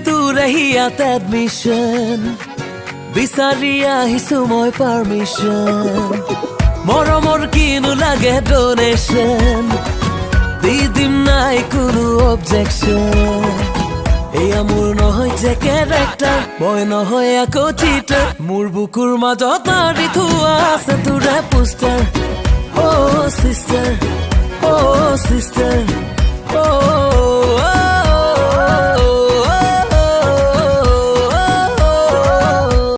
তোৰে হিয়াত এডমিশ্যন বিচাৰি আহিছো মই পাৰ্মিশ্যন মৰমৰ কিনো লাগে ডনেশ্যন দি দিম নাই কোনো অবজেকশ্যন এয়া মোৰ নহয় যে কেৰেক্টাৰ মই নহয় আকৌ চিটাৰ মোৰ বুকুৰ মাজত মাৰি থোৱা আছে তোৰে পোষ্টাৰ অ' চিষ্টাৰ